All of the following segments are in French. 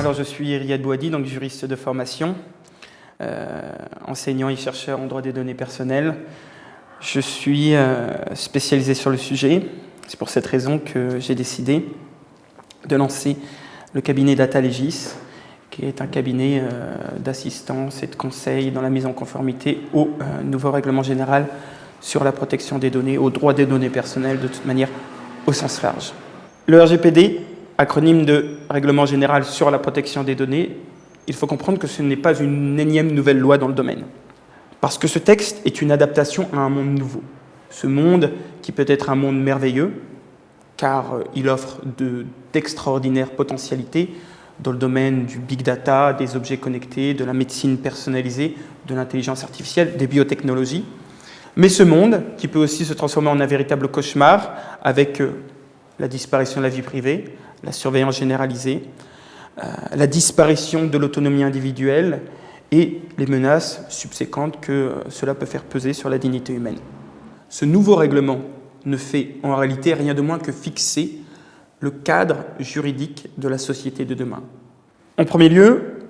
Alors je suis Riyad Bouhadi, donc juriste de formation, enseignant et chercheur en droit des données personnelles. Je suis spécialisé sur le sujet. C'est pour cette raison que j'ai décidé de lancer le cabinet DataLegis, qui est un cabinet d'assistance et de conseil dans la mise en conformité au nouveau règlement général sur la protection des données, au droit des données personnelles, de toute manière, au sens large. Le RGPD, acronyme de Règlement général sur la protection des données, il faut comprendre que ce n'est pas une énième nouvelle loi dans le domaine. Parce que ce texte est une adaptation à un monde nouveau. Ce monde qui peut être un monde merveilleux, car il offre d'extraordinaires potentialités dans le domaine du big data, des objets connectés, de la médecine personnalisée, de l'intelligence artificielle, des biotechnologies. Mais ce monde qui peut aussi se transformer en un véritable cauchemar avec la disparition de la vie privée, la surveillance généralisée, la disparition de l'autonomie individuelle et les menaces subséquentes que cela peut faire peser sur la dignité humaine. Ce nouveau règlement ne fait en réalité rien de moins que fixer le cadre juridique de la société de demain. En premier lieu,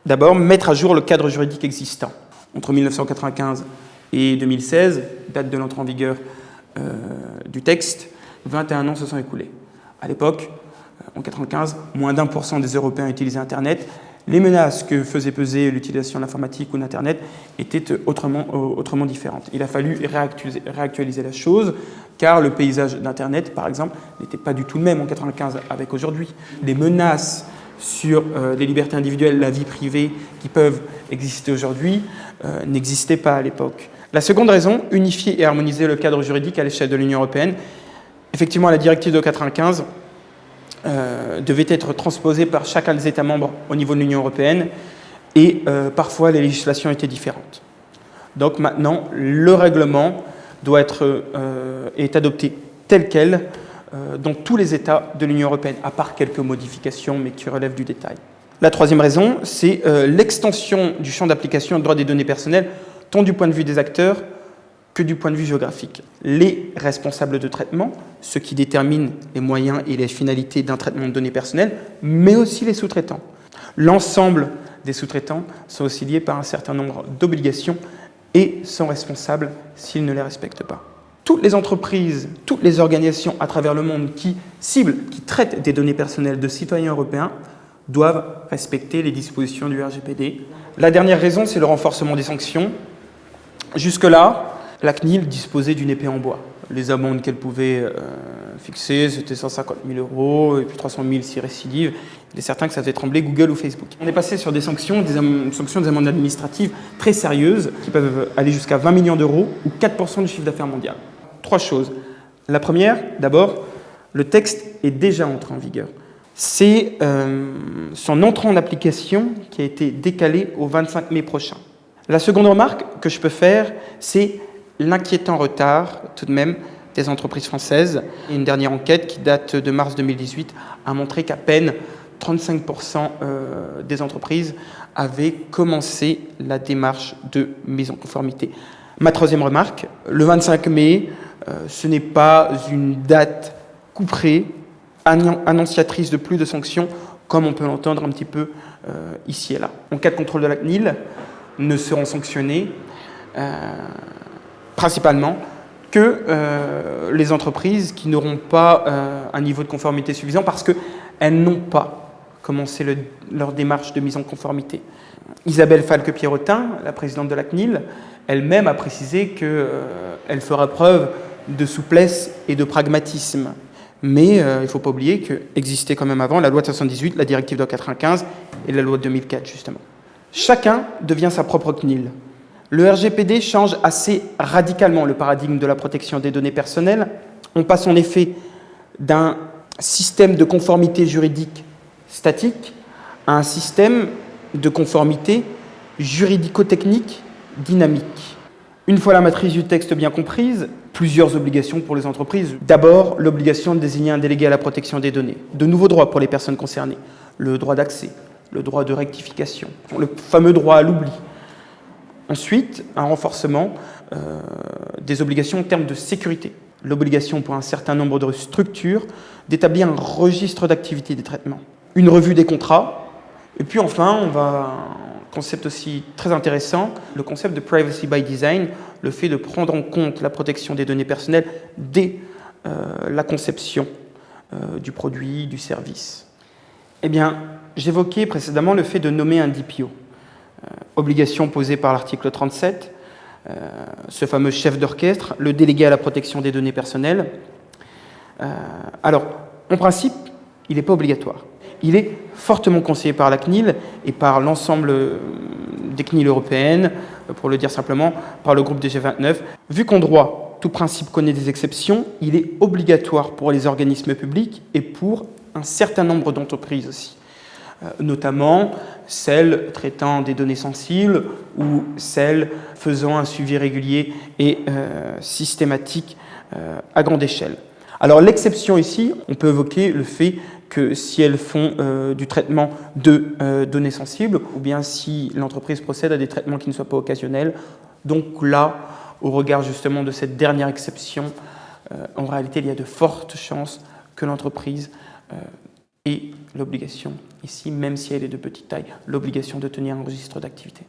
d'abord, mettre à jour le cadre juridique existant. Entre 1995 et 2016, date de l'entrée en vigueur du texte, 21 ans se sont écoulés. À l'époque, en 1995, moins d'1% des Européens utilisaient Internet. Les menaces que faisait peser l'utilisation de l'informatique ou d'Internet étaient autrement différentes. Il a fallu réactualiser la chose, car le paysage d'Internet, par exemple, n'était pas du tout le même en 1995 avec aujourd'hui. Les menaces sur les libertés individuelles, la vie privée, qui peuvent exister aujourd'hui, n'existaient pas à l'époque. La seconde raison, unifier et harmoniser le cadre juridique à l'échelle de l'Union européenne. Effectivement, la directive de 1995 devait être transposée par chacun des États membres au niveau de l'Union européenne et parfois les législations étaient différentes. Donc maintenant, le règlement doit est adopté tel quel dans tous les États de l'Union européenne, à part quelques modifications, mais qui relèvent du détail. La troisième raison, c'est l'extension du champ d'application du droit des données personnelles, tant du point de vue des acteurs que du point de vue géographique. Les responsables de traitement, ceux qui déterminent les moyens et les finalités d'un traitement de données personnelles, mais aussi les sous-traitants. L'ensemble des sous-traitants sont aussi liés par un certain nombre d'obligations et sont responsables s'ils ne les respectent pas. Toutes les entreprises, toutes les organisations à travers le monde qui ciblent, qui traitent des données personnelles de citoyens européens doivent respecter les dispositions du RGPD. La dernière raison, c'est le renforcement des sanctions. Jusque-là, la CNIL disposait d'une épée en bois. Les amendes qu'elle pouvait fixer, c'était 150 000 € et puis 300 000 si récidive. Il est certain que ça faisait trembler Google ou Facebook. On est passé sur des sanctions, des amendes administratives très sérieuses qui peuvent aller jusqu'à 20 millions d'euros ou 4% du chiffre d'affaires mondial. Trois choses. La première, d'abord, le texte est déjà entré en vigueur. C'est son entrée en application qui a été décalée au 25 mai prochain. La seconde remarque que je peux faire, c'est l'inquiétant retard, tout de même, des entreprises françaises. Une dernière enquête qui date de mars 2018 a montré qu'à peine 35% des entreprises avaient commencé la démarche de mise en conformité. Ma troisième remarque, le 25 mai, ce n'est pas une date couperée, annonciatrice de plus de sanctions, comme on peut l'entendre un petit peu ici et là. En cas de contrôle de la CNIL, ne seront sanctionnés principalement que les entreprises qui n'auront pas un niveau de conformité suffisant parce qu'elles n'ont pas commencé leur démarche de mise en conformité. Isabelle Falque-Pierrotin, la présidente de la CNIL, elle-même a précisé qu'elle fera preuve de souplesse et de pragmatisme. Mais il ne faut pas oublier qu'existaient quand même avant la loi de 1978, la directive de 1995 et la loi de 2004, justement. Chacun devient sa propre CNIL. Le RGPD change assez radicalement le paradigme de la protection des données personnelles. On passe en effet d'un système de conformité juridique statique à un système de conformité juridico-technique dynamique. Une fois la matrice du texte bien comprise, plusieurs obligations pour les entreprises. D'abord, l'obligation de désigner un délégué à la protection des données. De nouveaux droits pour les personnes concernées. Le droit d'accès, le droit de rectification, le fameux droit à l'oubli. Ensuite, un renforcement des obligations en termes de sécurité. L'obligation pour un certain nombre de structures d'établir un registre d'activité des traitements. Une revue des contrats Et puis enfin, on va un concept aussi très intéressant, le concept de privacy by design, le fait de prendre en compte la protection des données personnelles dès la conception du produit, du service. Eh bien, j'évoquais précédemment le fait de nommer un DPO, obligation posée par l'article 37, ce fameux chef d'orchestre, le délégué à la protection des données personnelles. Alors, en principe, il n'est pas obligatoire. Il est fortement conseillé par la CNIL et par l'ensemble des CNIL européennes, pour le dire simplement, par le groupe des G29. Vu qu'en droit, tout principe connaît des exceptions, il est obligatoire pour les organismes publics et pour un certain nombre d'entreprises aussi, notamment celles traitant des données sensibles ou celles faisant un suivi régulier et systématique à grande échelle. Alors l'exception ici, on peut évoquer le fait que si elles font du traitement de données sensibles ou bien si l'entreprise procède à des traitements qui ne soient pas occasionnels. Donc là, au regard justement de cette dernière exception, en réalité, il y a de fortes chances que l'entreprise ait l'obligation, ici, même si elle est de petite taille, l'obligation de tenir un registre d'activité.